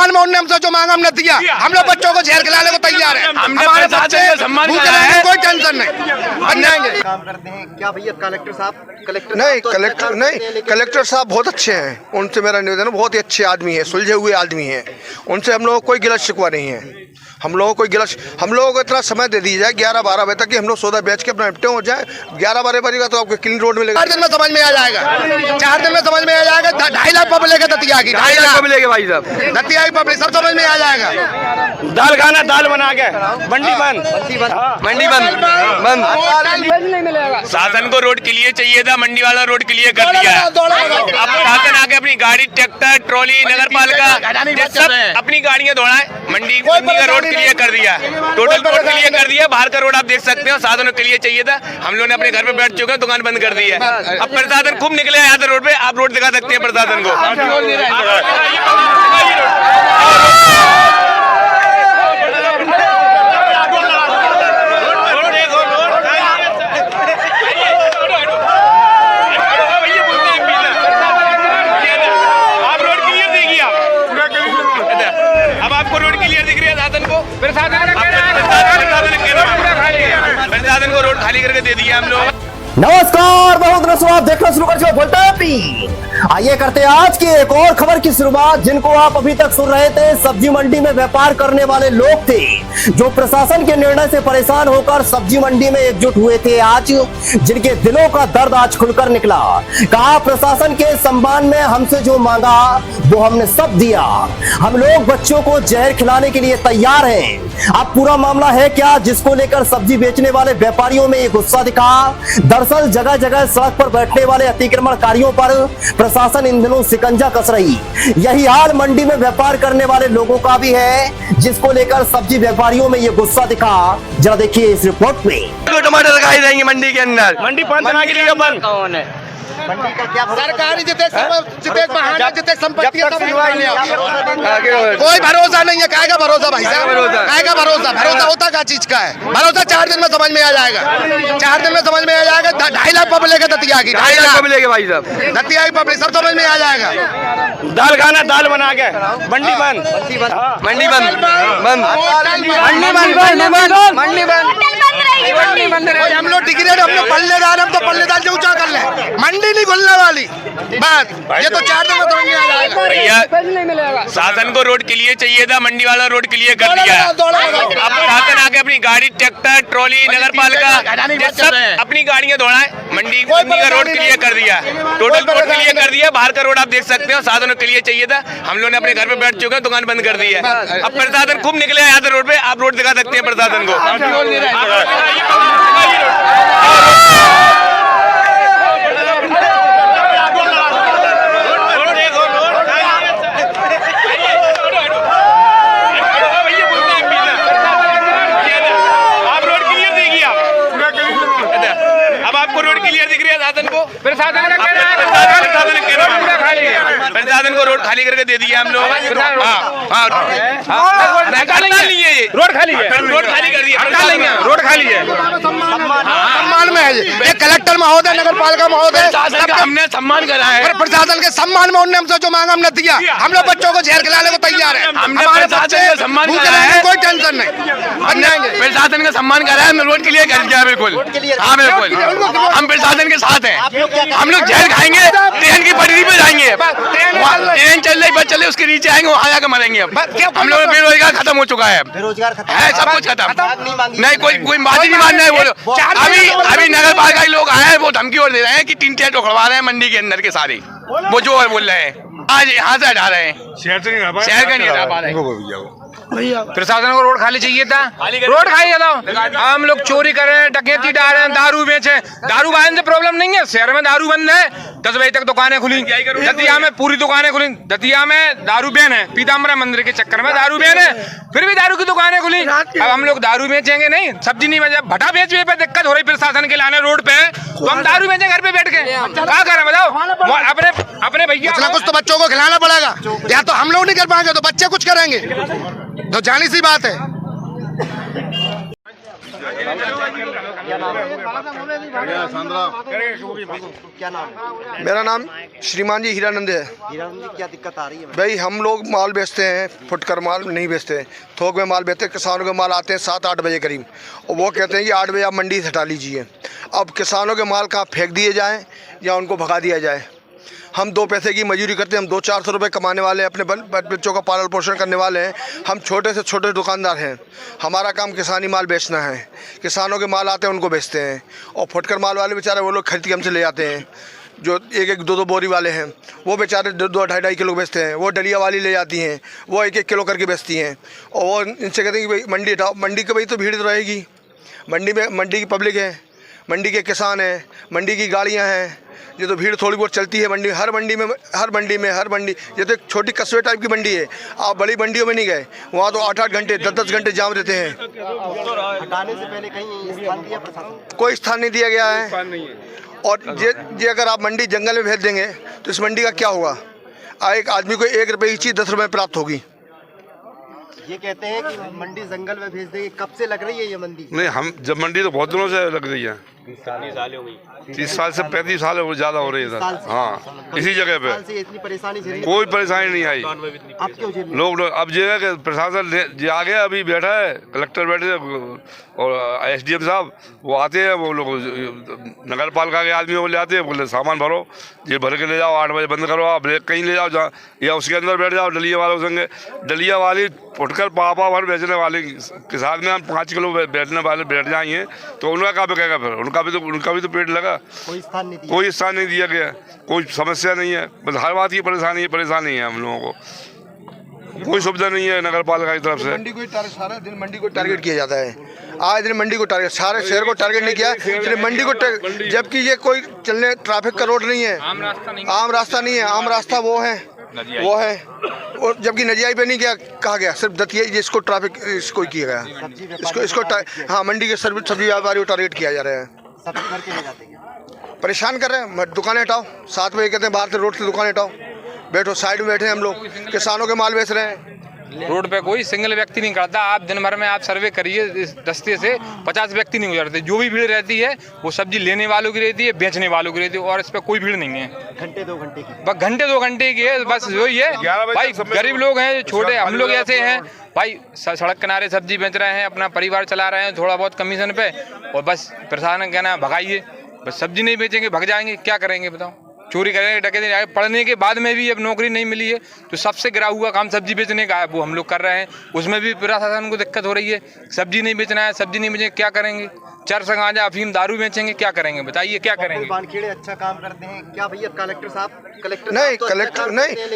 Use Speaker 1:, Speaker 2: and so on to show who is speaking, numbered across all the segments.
Speaker 1: सम्मान में उनने हमसे जो मांगा हमने दिया। हम लोग बच्चों को जहर खिलाने को तैयार है। हमारे बच्चे भूखे रहेंगे, कोई टेंशन नहीं, बन जाएंगे।
Speaker 2: काम करते हैं क्या भैया? कलेक्टर साहब
Speaker 3: कलेक्टर साहब बहुत अच्छे हैं। उनसे मेरा निवेदन है, बहुत ही अच्छे आदमी है, सुलझे हुए आदमी हैं। उनसे हम लोगों को कोई गिला शिकवा नहीं है। हम लोगों को इतना समय दे दिया जाए 11-12 बजे तक कि हम लोग सौदा बेच के अपना निपटे हो जाए। 11-12 बजे का तो आपको क्लीन रोड मिलेगा।
Speaker 1: 4 दिन में समझ में आ जाएगा, 4 दिन में समझ में आ जाएगा। 2.5 लाख पब्लिक है दतिया की, 2.5 लाख
Speaker 3: पब्लिक है भाई साहब,
Speaker 1: दतिया की पब्लिक सब समझ में आ जाएगा।
Speaker 4: दाल खाना दाल बना के मंडी बंद
Speaker 5: नहीं मिलेगा।
Speaker 6: शासन को रोड क्लियर चाहिए था, मंडी वाला रोड क्लियर कर दिया है। अब शासन आके अपनी गाड़ी, ट्रैक्टर, ट्रॉली, नगर पालिका सब अपनी गाड़ियां दौड़ाए। मंडी का रोड क्लियर कर दिया, टोटल रोड क्लियर कर दिया। बाहर का रोड आप देख सकते हो, साधनों के लिए चाहिए था। हम लोगों ने अपने घर पे बैठ चुके हैं, दुकान बंद कर दी है। अब प्रशासन खूब निकले यहाँ से रोड पे, आप रोड दिखा सकते हैं प्रशासन को। अब आपको रोड क्लियर दिख रही है साधन को, प्रशासन को रोड खाली करके दे दिया हम लोग।
Speaker 2: नमस्कार, बहुत दोस्तों, आप देखना शुरू कर बोलता है। आइए करते हैं आज की एक और खबर की शुरुआत, जिनको आप अभी तक सुन रहे थे। सब्जी मंडी में व्यापार करने वाले लोग थे जो प्रशासन के निर्णय से परेशान होकर सब्जी मंडी में एकजुट हुए थे। आज जिनके दिलों का दर्द आज खुलकर निकला। कहा प्रशासन के सम्मान में हमसे जो मांगा वो हमने सब दिया। हम लोग बच्चों को जहर खिलाने के लिए तैयार हैं। अब पूरा मामला है क्या, जिसको लेकर सब्जी बेचने वाले व्यापारियों में ये गुस्सा दिखा। दरअसल जगह जगह सड़क पर बैठने वाले अतिक्रमणकारियों पर प्रशासन इन दिनों शिकंजा कस रही। यही हाल मंडी में व्यापार करने वाले लोगों का भी है, जिसको लेकर सब्जी व्यापारियों में ये गुस्सा दिखा। जरा देखिए इस रिपोर्ट में।
Speaker 3: टमाटर लगाई जाएंगे मंडी के अंदर,
Speaker 4: मंडी बंद बना के लिए बंद कौन है?
Speaker 2: मंडी का क्या
Speaker 1: सरकारी जितने बहाने, जितने संपत्ति है,
Speaker 3: कोई
Speaker 1: भरोसा नहीं है। काय का भरोसा भाई साहब, काय का भरोसा? भरोसा होता क्या चीज का है? भरोसा 4 दिन में समझ में आ जाएगा, 4 दिन में समझ में आ जाएगा। 2.5 लाख पब्लिक है दतिया की, 2.5 लाख
Speaker 3: पब्लिक है भाई साहब,
Speaker 1: दतिया की पब्लिक सब समझ में आ जाएगा।
Speaker 4: दाल खाना दाल बना के मंडी बंद
Speaker 1: हम लोग डिग्री, हम लोग पल्लेदार, हम तो पल्लेदार जो ऊंचा कर ले, मंडी नहीं खुलने वाली बात। ये तो 4 दिन में समझ में आ जाएगा।
Speaker 6: भैया
Speaker 5: नहीं मिलेगा।
Speaker 6: शासन को रोड क्लियर चाहिए था, मंडी वाला रोड क्लियर कर दिया है। अब शासन आके अपनी गाड़ी, ट्रैक्टर, ट्रॉली, नगर पालिका सब अपनी गाड़ियां दौड़ाए। मंडी का रोड क्लियर कर दिया, टोटल रोड क्लियर कर दिया। बाहर का रोड आप देख सकते हो, साधनों के लिए चाहिए था। हम लोगों ने अपने घर पे बैठ चुके हैं, दुकान बंद कर दी है। अब प्रशासन खूब निकले यहाँ से रोड पे, आप रोड दिखा सकते हैं प्रशासन को। अब आपको रोड क्लियर दिख रही है साधन को, प्रशासन को रोड खाली करके दे दिया हम लोग। नहीं है, ये रोड खाली है, रोड खाली कर दिया, रोड खाली है।
Speaker 1: सम्मान में है ये कलेक्टर महोदय, नगर पालिका महोदय,
Speaker 6: हमने सम्मान करा है।
Speaker 1: प्रशासन के सम्मान में उनने हमसे जो मांगा हमने दिया। हम लोग बच्चों को जहर खिलाने को तैयार है। हमारे बच्चे भूखे रहेंगे, कोई टेंशन नहीं, बन जाएंगे।
Speaker 6: प्रशासन का सम्मान करा है, रोड क्लियर कर दिया बिल्कुल। हाँ बिल्कुल, हम प्रशासन के साथ हैं। हम लोग जहर खाएंगे, ट्रेन की पटरी पे जाएंगे। ट्रेन चल रही, बस चल रही, उसके नीचे आएंगे, वहाँ जाकर मरेंगे। अब हम लोग बेरोजगार खत्म हो चुका है,
Speaker 2: बेरोजगार खत्म
Speaker 6: है सब कुछ खत्म। नहीं कोई बात ही नहीं मान रहा है। वो अभी नगर पालिका के लोग आए हैं, वो धमकी और दे रहे हैं कि 3 ट्रेन उखड़वा रहे हैं मंडी के अंदर के सारे। वो जो बोल रहे हैं, आज यहाँ से हटा रहे हैं, शहर का नहीं हटा पा रहे हैं।
Speaker 4: प्रशासन को रोड खाली चाहिए था, रोड खाली था। हम लोग चोरी कर रहे हैं, डकैती डाल रहे हैं, दारू बेचे। दारू बाहर से प्रॉब्लम नहीं है, शहर में दारू बंद है। 10 बजे तक दुकानें खुली, दतिया में पूरी दुकानें खुली। दतिया में दारू बैन है, पीताम्बरा मंदिर के चक्कर में दारू बैन है, फिर भी दारू की दुकानें खुली। अब हम लोग दारू बेचेंगे नहीं, सब्जी नहीं बेचे, भट्टा बेचने पे दिक्कत हो रही प्रशासन के लाने रोड पे, तो हम दारू बेचे घर पे बैठ के क्या करें बताओ? अपने भैया
Speaker 1: कुछ तो बच्चों को खिलाना पड़ेगा, या तो हम लोग नहीं कर पाएंगे तो बच्चे कुछ करेंगे, तो जानी सी बात है।
Speaker 2: क्या नाम है?
Speaker 3: मेरा नाम श्रीमान जी हीरानंद है।
Speaker 2: क्या दिक्कत आ रही है?
Speaker 3: भाई हम लोग माल बेचते हैं, फुटकर माल नहीं बेचते, थोक में माल बेचते हैं। किसानों के माल आते हैं 7-8 बजे करीब, और वो कहते हैं कि 8 बजे आप मंडी से हटा लीजिए। अब किसानों के माल कहाँ फेंक दिए जाएँ या उनको भगा दिया जाए। हम 2 पैसे की मजदूरी करते हैं, हम 200-400 रुपये कमाने वाले हैं, अपने बच्चों का पालन पोषण करने वाले हैं। हम छोटे से छोटे दुकानदार हैं, हमारा काम किसानी माल बेचना है। किसानों के माल आते हैं उनको बेचते हैं, और फुटकर माल वाले बेचारे वो लोग खरीद के हमसे ले जाते हैं। जो 1-1, 2-2 बोरी वाले हैं वो बेचारे 2-2, 2.5 किलो बेचते हैं। वो डलिया वाली ले जाती हैं, वो 1-1 किलो करके बेचती हैं, और वो इनसे कहते हैं कि भाई मंडी हटाओ। मंडी की भाई तो भीड़ तो रहेगी, मंडी में मंडी की पब्लिक है, मंडी के किसान हैं, मंडी की गाड़ियाँ हैं, ये तो भीड़ थोड़ी बहुत चलती है मंडी। हर मंडी ये तो एक छोटी कस्बे टाइप की मंडी है। आप बड़ी मंडियों में नहीं गए, वहाँ तो 8-8 घंटे 10-10 घंटे जाम रहते हैं।
Speaker 2: हटाने से पहले कहीं स्थान दिया प्रशासन?
Speaker 3: कोई स्थान नहीं दिया गया है। और ये अगर आप मंडी जंगल में भेज देंगे तो इस मंडी का क्या होगा? एक आदमी को 1 रुपये की चीज़ 10 रुपये प्राप्त होगी।
Speaker 2: ये कहते हैं कि मंडी जंगल में भेज देंगे। कब से लग रही है ये मंडी?
Speaker 7: नहीं, हम जब मंडी तो बहुत दिनों से लग रही है, 30 साल से 35 साल ज़्यादा हो रही है सर। हाँ, इसी जगह पे
Speaker 2: इतनी परेशानी झेली?
Speaker 7: कोई परेशानी नहीं आई।
Speaker 2: अब क्यों झेली?
Speaker 7: लोग अब ये है कि प्रशासन आ गया, अभी बैठा है, कलेक्टर बैठे और SDM साहब वो आते हैं, वो लोग नगर पालिका के आदमियों को ले आते हैं, बोले सामान भरो, ये भर के ले जाओ, 8 बजे बंद करो, आप कहीं ले जाओ जहाँ, या उसके अंदर बैठ जाओ डलिया वालों संगे। डलिया वाली फुटकर पापा भर बेचने वाले के साथ में हम 5 किलो बैठने वाले बैठ जाएंगे तो उनका कहाँ पे कहेगा? फिर उनका भी तो पेट लगा।
Speaker 2: कोई स्थान नहीं दिया?
Speaker 7: कोई स्थान नहीं दिया गया, कोई समस्या नहीं है। बस हर बात की परेशानी है हम लोगों को, कोई सुविधा नहीं है नगर पालिका की तरफ से।
Speaker 3: मंडी को सारा दिन मंडी को टारगेट किया जाता है। आज दिन मंडी को टारगेट, सारे शहर को टारगेट नहीं किया, सिर्फ मंडी को, जबकि ये कोई चलने ट्रैफिक का रोड नहीं है, आम रास्ता नहीं है। आम रास्ता वो है, और जबकि नजियाई पे नहीं किया, कहा गया सिर्फ दतिया जिसको ट्रैफिक इसको किया गया, इसको हाँ मंडी के सब्जी व्यापारी को टारगेट किया जा रहा है।
Speaker 2: सब्जी भर के ले जाते हैं,
Speaker 3: परेशान कर रहे हैं। दुकानें हटाओ, 7 बजे कहते हैं बाहर से रोड से दुकानें हटाओ, बैठो साइड में बैठे हैं हम लोग, किसानों के माल बेच रहे हैं।
Speaker 4: रोड पे कोई सिंगल व्यक्ति नहीं करता। आप दिन भर में आप सर्वे करिए, इस दस्ते से 50 व्यक्ति नहीं गुजरते। जो भी भीड़ रहती है वो सब्जी लेने वालों की रहती है, बेचने वालों की रहती है, और इस पे कोई भीड़ नहीं है।
Speaker 2: घंटे 2 घंटे की,
Speaker 4: बस घंटे 2 घंटे की है, बस वही है भाई। गरीब लोग हैं, छोटे हम लोग ऐसे हैं भाई, सड़क किनारे सब्जी बेच रहे हैं, अपना परिवार चला रहे हैं थोड़ा बहुत कमीशन पे, और बस प्रशासन कहना भगाइए, बस सब्जी नहीं बेचेंगे, भग जाएंगे, क्या करेंगे बताओ? चोरी करेंगे, डकैती। पढ़ने के बाद में भी अब नौकरी नहीं मिली है, तो सबसे गिरा हुआ काम सब्जी बेचने का है, वो हम लोग कर रहे हैं। उसमें भी प्रशासन को दिक्कत हो रही है, सब्जी नहीं बेचना है, सब्जी नहीं बेचेंगे, क्या करेंगे? चरस गांजा अफीम दारू बेचेंगे, क्या करेंगे बताइए? क्या करेंगे?
Speaker 2: बानखेड़े अच्छा काम करते हैं क्या भैया? कलेक्टर साहब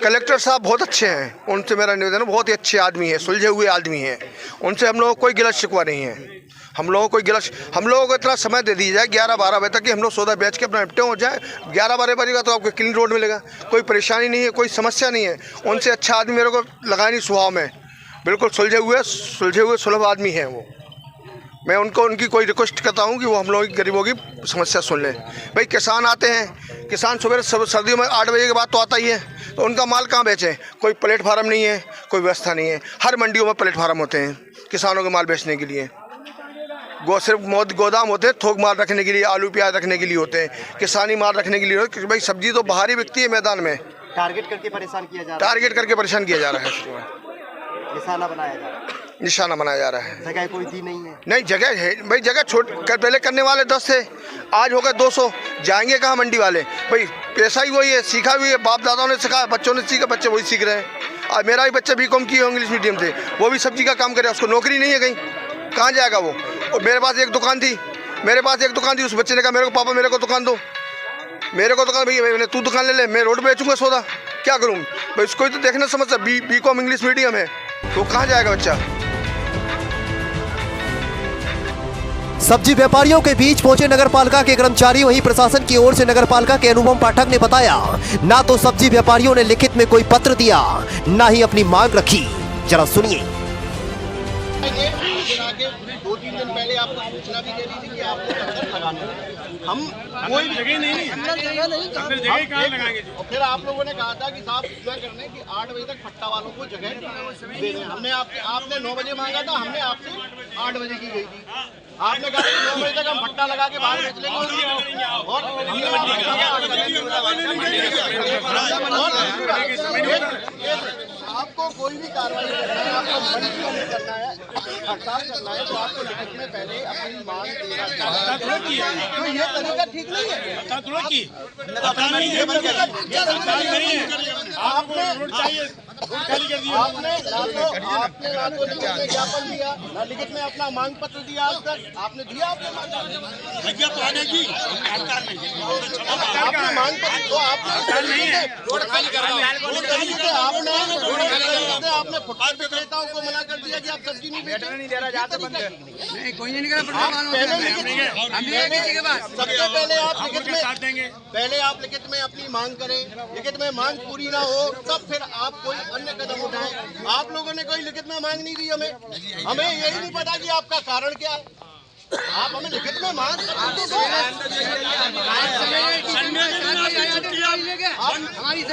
Speaker 3: कलेक्टर साहब बहुत अच्छे हैं, उनसे मेरा निवेदन है, बहुत ही अच्छे आदमी है, सुलझे हुए आदमी हैं, उनसे हम लोगों को कोई गिलत शिकवा नहीं है। हम लोगों को इतना समय दे दिया जाए 11-12 बजे तक कि हम लोग सौदा बेच के अपना निपटे हो जाए। 11-12 बजे का तो आपको क्लीन रोड मिलेगा, कोई परेशानी नहीं है, कोई समस्या नहीं है। उनसे अच्छा आदमी मेरे को लगा नहीं स्वभाव में, बिल्कुल सुलझे हुए सुलभ आदमी हैं वो। मैं उनकी कोई रिक्वेस्ट करता हूँ कि वो हम लोगों की गरीबों की समस्या सुन लें। भाई किसान आते हैं, किसान सुबह सर्दियों में 8 बजे के बाद तो आता ही है, तो उनका माल कहाँ बेचें? कोई प्लेटफार्म नहीं है, कोई व्यवस्था नहीं है। हर मंडियों में प्लेटफार्म होते हैं किसानों के माल बेचने के लिए, सिर्फ गोदाम होते हैं थोक माल रखने के लिए, आलू प्याज रखने के लिए होते हैं, किसानी माल रखने के लिए होते हैं। भाई सब्जी तो बाहर ही बिकती है मैदान में,
Speaker 2: टारगेट करके परेशान किया जा रहा है, निशाना बनाया जा रहा है। जगह कोई दी नहीं है? नहीं जगह है भाई, जगह पहले करने वाले 10 थे, आज हो गए 200, जाएंगे कहाँ मंडी वाले? भाई पैसा ही वही है, सीखा भी है, बाप दादाओं ने सिखाया, बच्चों ने सीखा, बच्चे वही सीख रहे हैं। और मेरा भी बच्चा BCom किए इंग्लिश मीडियम से, वो भी सब्जी का काम करे, उसको नौकरी नहीं है, कहीं कहाँ जाएगा वो? और मेरे पास एक दुकान थी, उस बच्चे ने कहा मेरे को पापा मेरे को दुकान दो, भैया तू दुकान ले ले, मैं रोड पे बेचूंगा सौदा, क्या करूँ भाई? उसको ही तो देखना समझता, BCom इंग्लिश मीडियम है, तो कहाँ जाएगा बच्चा? सब्जी व्यापारियों के बीच पहुंचे नगरपालिका के कर्मचारी, वहीं प्रशासन की ओर से नगरपालिका के अनुपम पाठक ने बताया, ना तो सब्जी व्यापारियों ने लिखित में कोई पत्र दिया, ना ही अपनी मांग रखी। जरा सुनिए।
Speaker 8: आगे 2-3 दिन पहले आपको सूचना भी दे दी थी कि आपको चक्कर लगाना है। हम कोई जगह नहीं और फिर आप लोगों ने कहा था कि साहब सूचना करने की 8 बजे तक फट्टा वालों को जगह देने। हमने आपने 9 बजे मांगा था, हमने आपसे 8 बजे की गई थी। आपने कहा कि 9 बजे तक हम फट्टा लगा के बाहर बेच लेंगे और आपको कोई भी कार्रवाई करना है, आपको मंडी में करना है, हड़ताल करना है, तो आपको लिखित में पहले अपनी मांग देना चाहिए। तो ये तरीका ठीक नहीं है। आपने ना तो लिखित में ज्ञापन दिया, ना लिखित में अपना मांग पत्र दिया। आज तक आपने दिया आपने मांग पत्र तो आपने फुटपाथ विक्रेताओं को मना कर दिया कि आप सब्जी नहीं बेचो। नहीं दे रहा जाता बंद है। नहीं कोई नहीं निकला। सबसे पहले आप लिखित में अपनी मांग करें। लिखित में मांग पूरी ना हो तब फिर आप कोई अन्य कदम उठाएं। आप लोगों ने कोई लिखित में मांग नहीं दी हमें यही नहीं पता कि आपका कारण क्या है। आप हमें लिखित में मांग हमारी